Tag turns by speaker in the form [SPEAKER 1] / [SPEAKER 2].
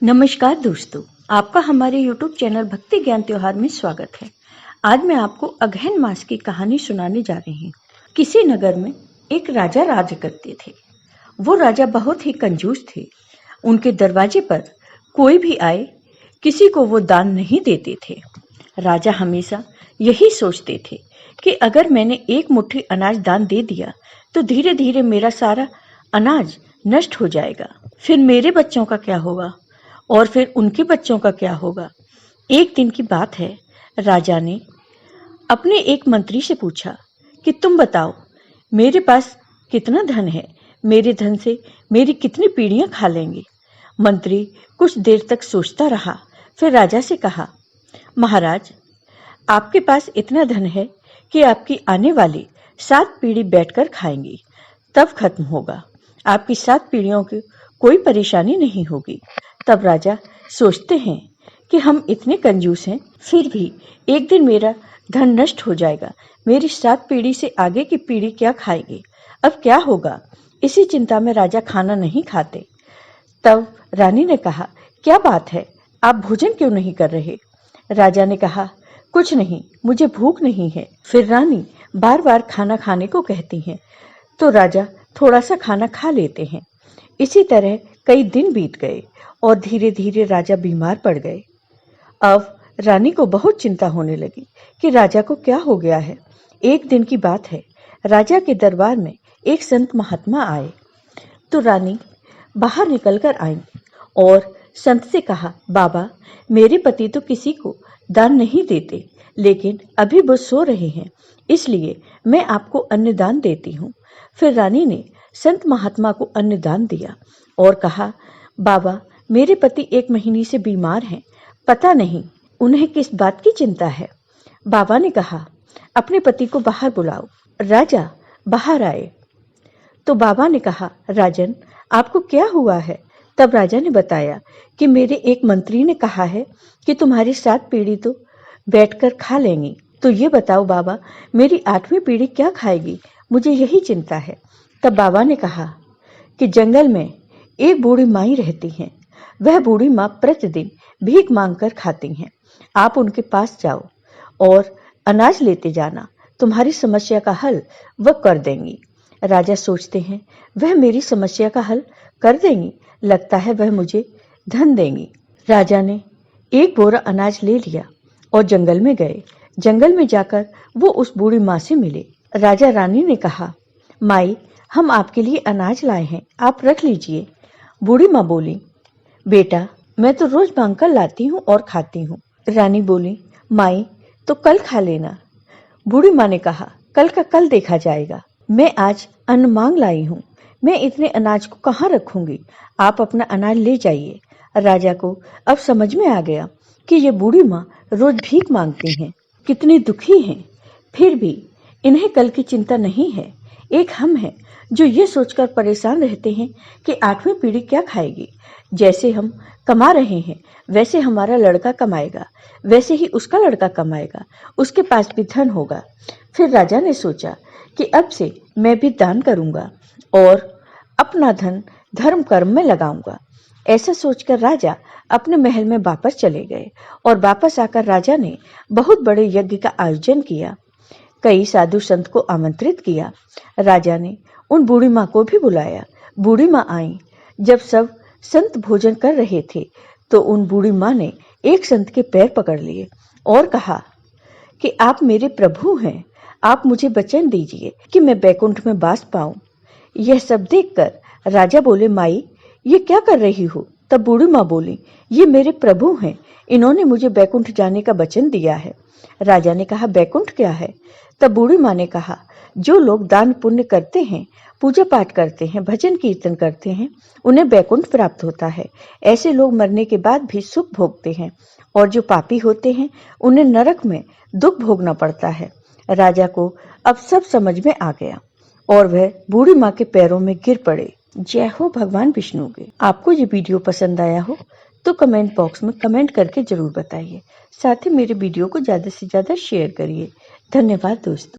[SPEAKER 1] नमस्कार दोस्तों, आपका हमारे YouTube चैनल भक्ति ज्ञान त्योहार में स्वागत है। आज मैं आपको अगहन मास की कहानी सुनाने जा रही हूँ। किसी नगर में एक राजा राज करते थे। वो राजा बहुत ही कंजूस थे। उनके दरवाजे पर कोई भी आए, किसी को वो दान नहीं देते थे। राजा हमेशा यही सोचते थे कि अगर मैंने एक मुट्ठी अनाज दान दे दिया तो धीरे धीरे मेरा सारा अनाज नष्ट हो जाएगा। फिर मेरे बच्चों का क्या होगा और फिर उनके बच्चों का क्या होगा। एक दिन की बात है, राजा ने अपने एक मंत्री से पूछा कि तुम बताओ, मेरे पास कितना धन है, मेरे धन से मेरी कितनी पीढ़ियां खा लेंगी। मंत्री कुछ देर तक सोचता रहा, फिर राजा से कहा, महाराज, आपके पास इतना धन है कि आपकी आने वाली 7 पीढ़ी बैठकर खाएंगी, तब खत्म होगा। आपकी 7 पीढ़ियों की कोई परेशानी नहीं होगी। तब राजा सोचते हैं कि हम इतने कंजूस हैं, फिर भी एक दिन मेरा धन नष्ट हो जाएगा। मेरी 7 पीढ़ी से आगे की पीढ़ी क्या खाएगी, अब क्या होगा। इसी चिंता में राजा खाना नहीं खाते। तब रानी ने कहा, क्या बात है, आप भोजन क्यों नहीं कर रहे। राजा ने कहा, कुछ नहीं, मुझे भूख नहीं है। फिर रानी बार बार खाना खाने को कहती हैं, तो राजा थोड़ा सा खाना खा लेते हैं। इसी तरह कई दिन बीत गए और धीरे धीरे राजा बीमार पड़ गए। अब रानी को बहुत चिंता होने लगी कि राजा को क्या हो गया है। एक दिन की बात है, राजा के दरबार में एक संत महात्मा आए। तो रानी बाहर निकलकर आई और संत से कहा, बाबा, मेरे पति तो किसी को दान नहीं देते, लेकिन अभी वो सो रहे हैं, इसलिए मैं आपको अन्नदान देती हूँ। फिर रानी ने संत महात्मा को अन्नदान दिया और कहा, बाबा, मेरे पति 1 महीने से बीमार हैं, पता नहीं उन्हें किस बात की चिंता है। बाबा ने कहा, अपने पति को बाहर बुलाओ। राजा बाहर आए तो बाबा ने कहा, राजन, आपको क्या हुआ है। तब राजा ने बताया कि मेरे एक मंत्री ने कहा है कि तुम्हारी 7 पीढ़ी तो बैठकर खा लेंगी, तो ये बताओ बाबा, मेरी 8वीं पीढ़ी क्या खाएगी, मुझे यही चिंता है। तब बाबा ने कहा कि जंगल में एक बूढ़ी माई रहती हैं, वह बूढ़ी माँ प्रतिदिन भीख मांगकर खाती हैं। आप उनके पास जाओ और अनाज लेते जाना, तुम्हारी समस्या का हल वह कर देंगी। राजा सोचते हैं, वह मेरी समस्या का हल कर देंगी, लगता है वह मुझे धन देंगी। राजा ने एक बोरा अनाज ले लिया और जंगल में गए। जंगल में जाकर वो उस बूढ़ी माँ से मिले। राजा रानी ने कहा, माई, हम आपके लिए अनाज लाए हैं, आप रख लीजिए। बूढ़ी माँ बोली, बेटा, मैं तो रोज मांगकर लाती हूँ और खाती हूँ। रानी बोली, माई, तो कल खा लेना। बूढ़ी माँ ने कहा, कल का कल देखा जाएगा, मैं आज अन्न मांग लाई हूँ, मैं इतने अनाज को कहाँ रखूंगी, आप अपना अनाज ले जाइए। राजा को अब समझ में आ गया कि ये बूढ़ी माँ रोज भीख मांगती हैं, कितनी दुखी हैं, फिर भी इन्हें कल की चिंता नहीं है। एक हम हैं जो ये सोचकर परेशान रहते हैं कि 8वीं पीढ़ी क्या खाएगी। जैसे हम कमा रहे हैं, वैसे हमारा लड़का कमाएगा, वैसे ही उसका लड़का कमाएगा, उसके पास भी धन होगा। फिर राजा ने सोचा कि अब से मैं भी दान करूंगा और अपना धन धर्म कर्म में लगाऊंगा। ऐसा सोचकर राजा अपने महल में वापस चले गए और वापस आकर राजा ने बहुत बड़े यज्ञ का आयोजन किया। कई साधु संत को आमंत्रित किया। राजा ने उन बूढ़ी माँ को भी बुलाया। बूढ़ी माँ आई। जब सब संत भोजन कर रहे थे तो उन बूढ़ी माँ ने एक संत के पैर पकड़ लिए और कहा कि आप मेरे प्रभु हैं, आप मुझे वचन दीजिए कि मैं बैकुंठ में वास पाऊं। यह सब देखकर राजा बोले, माई, ये क्या कर रही हो। तब बूढ़ी माँ बोली, ये मेरे प्रभु हैं, इन्होंने मुझे बैकुंठ जाने का वचन दिया है। राजा ने कहा, बैकुंठ क्या है। तब बूढ़ी माँ ने कहा, जो लोग दान पुण्य करते हैं, पूजा पाठ करते हैं, भजन कीर्तन करते हैं, उन्हें बैकुंठ प्राप्त होता है। ऐसे लोग मरने के बाद भी सुख भोगते हैं और जो पापी होते हैं उन्हें नरक में दुख भोगना पड़ता है। राजा को अब सब समझ में आ गया और वह बूढ़ी माँ के पैरों में गिर पड़े। जय हो भगवान विष्णु के। आपको ये वीडियो पसंद आया हो तो कमेंट बॉक्स में कमेंट करके जरूर बताइए। साथ ही मेरे वीडियो को ज्यादा से ज्यादा शेयर करिए। धन्यवाद दोस्तों।